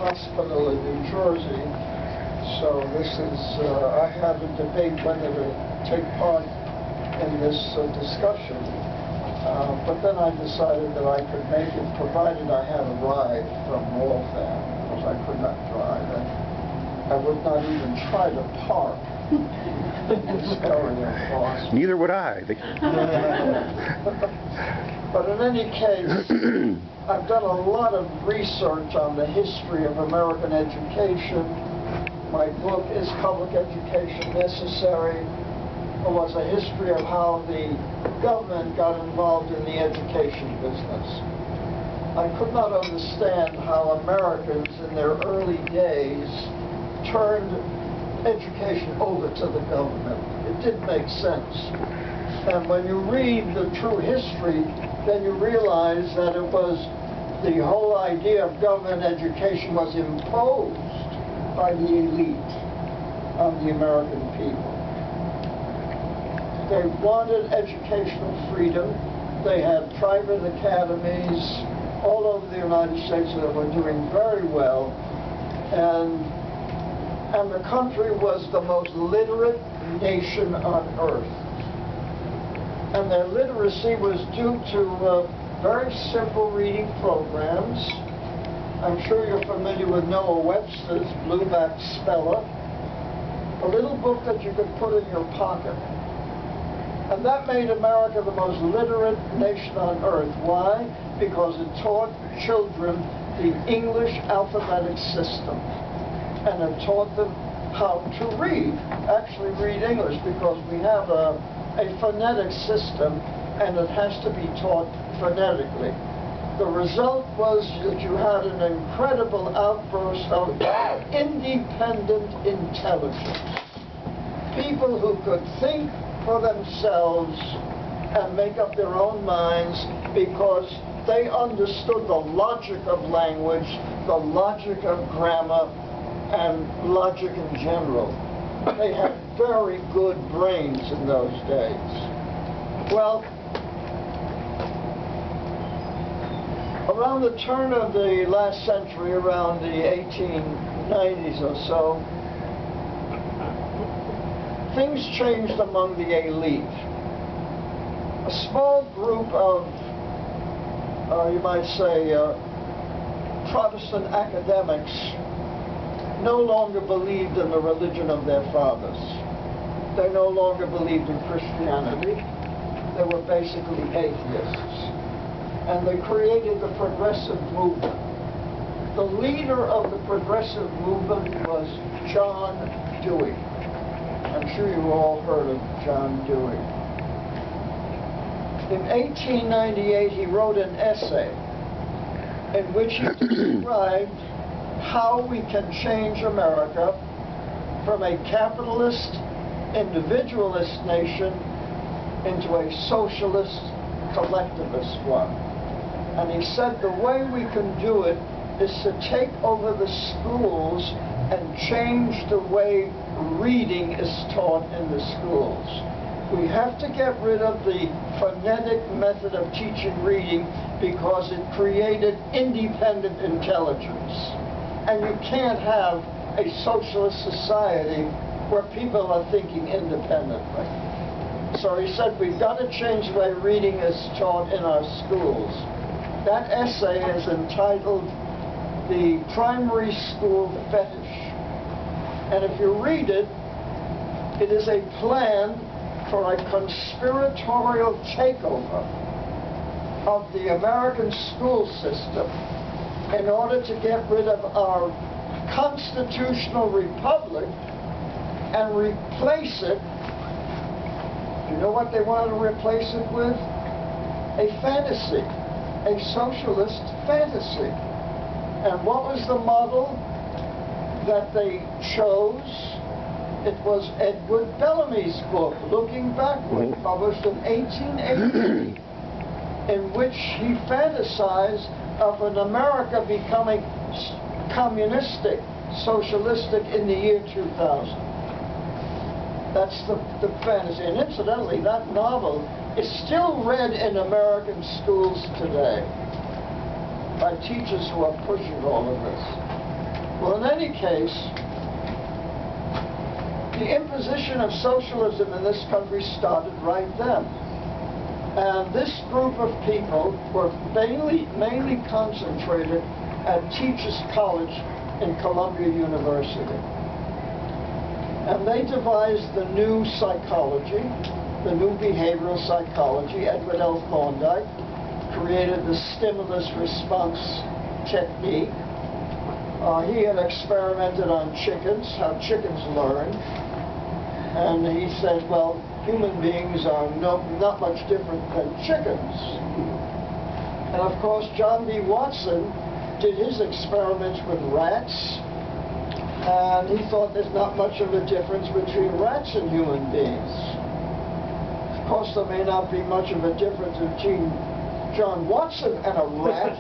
hospital in New Jersey. So this is, I had a debate whether to take part in this discussion. But then I decided that I could make it, provided I had a ride from Waltham, because I could not drive. I would not even try to park in this area of Boston. Neither would I. But in any case, I've done a lot of research on the history of American education. My book, Is Public Education Necessary? Was a history of how the government got involved in the education business. I could not understand how Americans in their early days turned education over to the government. It didn't make sense. And when you read the true history, then you realize that it was the whole idea of government education was imposed by the elite on the American people. They wanted educational freedom. They had private academies all over the United States that were doing very well. And the country was the most literate nation on earth. And their literacy was due to very simple reading programs. I'm sure you're familiar with Noah Webster's Blueback Speller, a little book that you could put in your pocket. And that made America the most literate nation on earth. Why? Because it taught children the English alphabetic system. And it taught them how to read, actually read English, because we have a phonetic system and it has to be taught phonetically. The result was that you had an incredible outburst of independent intelligence. People who could think for themselves and make up their own minds because they understood the logic of language, the logic of grammar, and logic in general. They had very good brains in those days. Well, around the turn of the last century, around the 1890s or so, things changed among the elite. A small group of, you might say, Protestant academics no longer believed in the religion of their fathers. They no longer believed in Christianity. They were basically atheists. And they created the progressive movement. The leader of the progressive movement was John Dewey. I'm sure you've all heard of John Dewey. In 1898, he wrote an essay in which he described how we can change America from a capitalist, individualist nation into a socialist, collectivist one. And he said the way we can do it is to take over the schools and change the way reading is taught in the schools. We have to get rid of the phonetic method of teaching reading because it created independent intelligence. And you can't have a socialist society where people are thinking independently. So he said we've got to change the way reading is taught in our schools. That essay is entitled The Primary School Fetish. And if you read it, it is a plan for a conspiratorial takeover of the American school system in order to get rid of our constitutional republic and replace it. You know what they wanted to replace it with? A fantasy, a socialist fantasy. And what was the model that they chose? It was Edward Bellamy's book, Looking Backward, published in 1880, in which he fantasized of an America becoming communistic, socialistic in the year 2000. That's the fantasy. And incidentally, that novel is still read in American schools today by teachers who are pushing all of this. any case, the imposition of socialism in this country started right then. And this group of people were mainly concentrated at Teachers College in Columbia University. And they devised the new psychology, the new behavioral psychology. Edward L. Thorndike created the stimulus response technique. He had experimented on chickens, how chickens learn. And he said, well, human beings are not much different than chickens. And of course, John B. Watson did his experiments with rats, and he thought there's not much of a difference between rats and human beings. Of course, there may not be much of a difference between John Watson and a rat,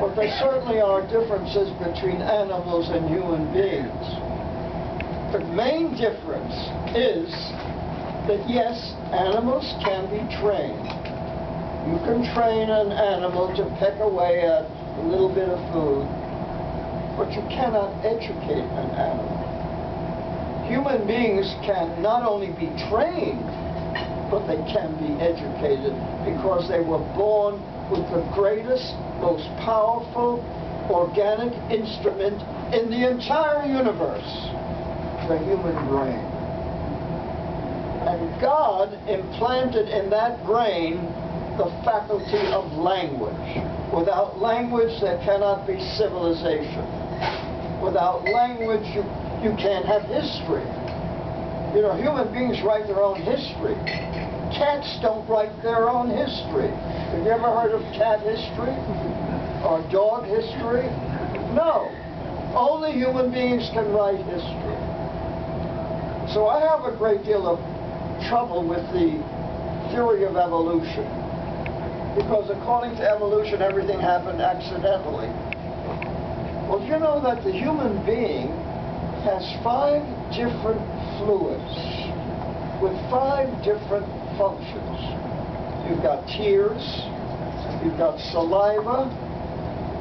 but there certainly are differences between animals and human beings. The main difference is that, yes, animals can be trained. You can train an animal to peck away at a little bit of food, but you cannot educate an animal. Human beings can not only be trained, but they can be educated because they were born with the greatest, most powerful organic instrument in the entire universe, the human brain. And God implanted in that brain the faculty of language. Without language, there cannot be civilization. Without language, you can't have history. You know, human beings write their own history. Cats don't write their own history. Have you ever heard of cat history? Or dog history? No. Only human beings can write history. So I have a great deal of trouble with the theory of evolution, because according to evolution, everything happened accidentally. Well, you know that the human being has 5 different fluids with 5 different functions. You've got tears, you've got saliva,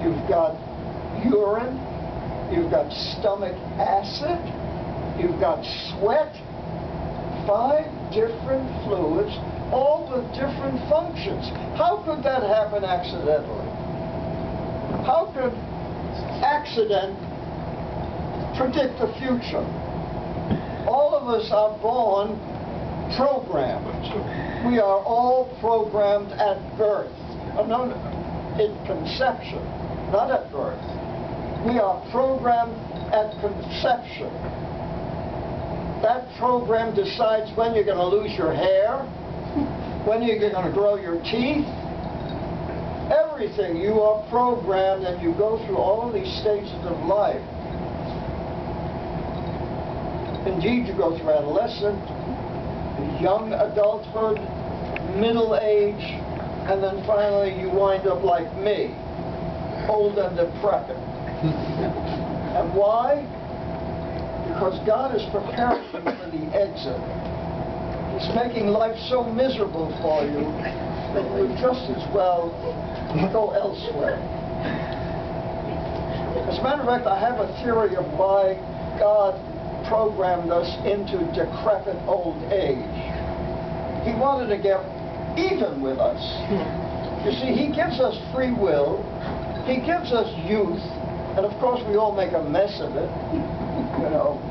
you've got urine, you've got stomach acid, you've got sweat. 5 different fluids, all with different functions. How could that happen accidentally? How could accident predict the future? All of us are born programmed. We are all programmed at birth. No, in conception, not at birth. We are programmed at conception. That program decides when you're going to lose your hair, when you're going to grow your teeth. Everything, you are programmed, and you go through all of these stages of life. Indeed, you go through adolescent, young adulthood, middle age, and then finally you wind up like me, old and decrepit. And why? Because God is preparing you for the exit. He's making life so miserable for you that you would just as well go elsewhere. As a matter of fact, I have a theory of why God programmed us into decrepit old age. He wanted to get even with us. You see, He gives us free will, He gives us youth, and of course we all make a mess of it. You know,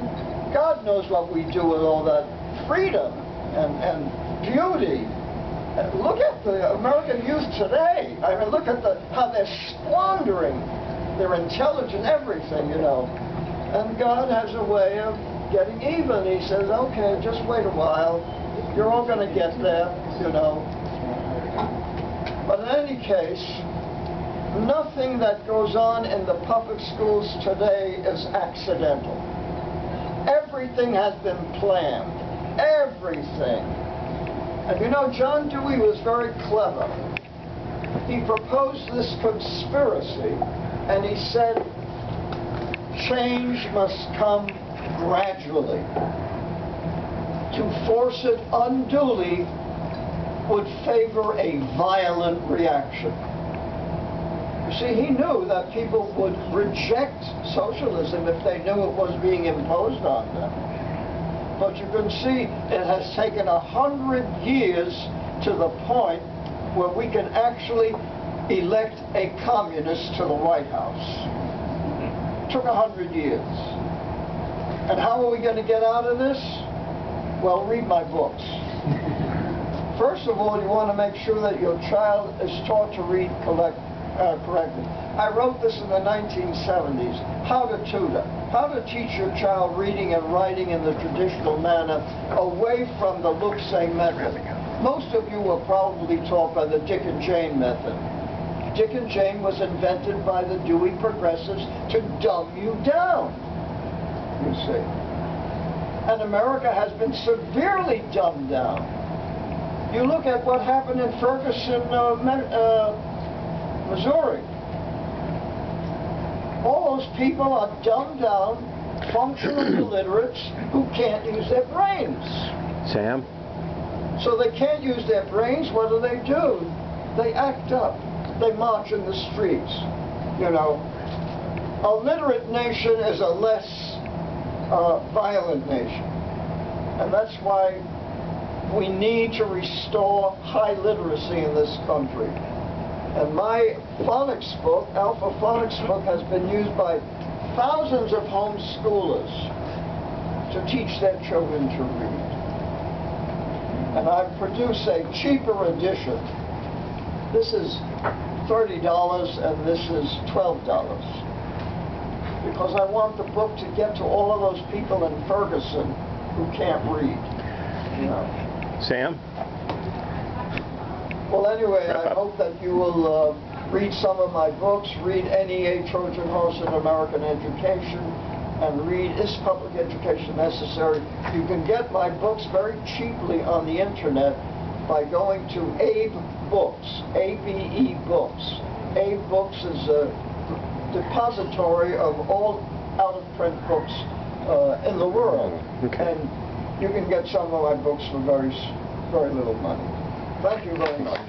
God knows what we do with all that freedom and beauty. And look at the American youth today. I mean, look at how they're squandering their intelligence, everything, you know. And God has a way of getting even. He says, okay, just wait a while. You're all going to get there, you know. But in any case, nothing that goes on in the public schools today is accidental. Everything has been planned. Everything. And you know, John Dewey was very clever. He proposed this conspiracy, and he said, change must come gradually. To force it unduly would favor a violent reaction. You See, he knew that people would reject socialism if they knew it was being imposed on them. But you can see it has taken 100 years to the point where we can actually elect a communist to the White House. It took 100 years. And how are we going to get out of this? Well, read my books. First of all, you want to make sure that your child is taught to read correctly. I wrote this in the 1970s. How to tutor. How to teach your child reading and writing in the traditional manner away from the look-say method. Most of you were probably taught by the Dick and Jane method. Dick and Jane was invented by the Dewey progressives to dumb you down, you see. And America has been severely dumbed down. You look at what happened in Ferguson, Missouri. All those people are dumbed down, functional illiterates who can't use their brains. Sam? So they can't use their brains. What do? They act up. They march in the streets. You know, a literate nation is a less violent nation. And that's why we need to restore high literacy in this country. And my phonics book, Alpha-Phonics book, has been used by thousands of homeschoolers to teach their children to read. And I've produced a cheaper edition. This is $30 and this is $12. Because I want the book to get to all of those people in Ferguson who can't read. You know. Sam? Well, anyway, I hope that you will read some of my books, read NEA Trojan Horse in American Education, and read Is Public Education Necessary? You can get my books very cheaply on the internet by going to Abe Books, A-B-E Books. Abe Books is a depository of all out-of-print books in the world. Okay. And you can get some of my books for very little money. Thank you very much.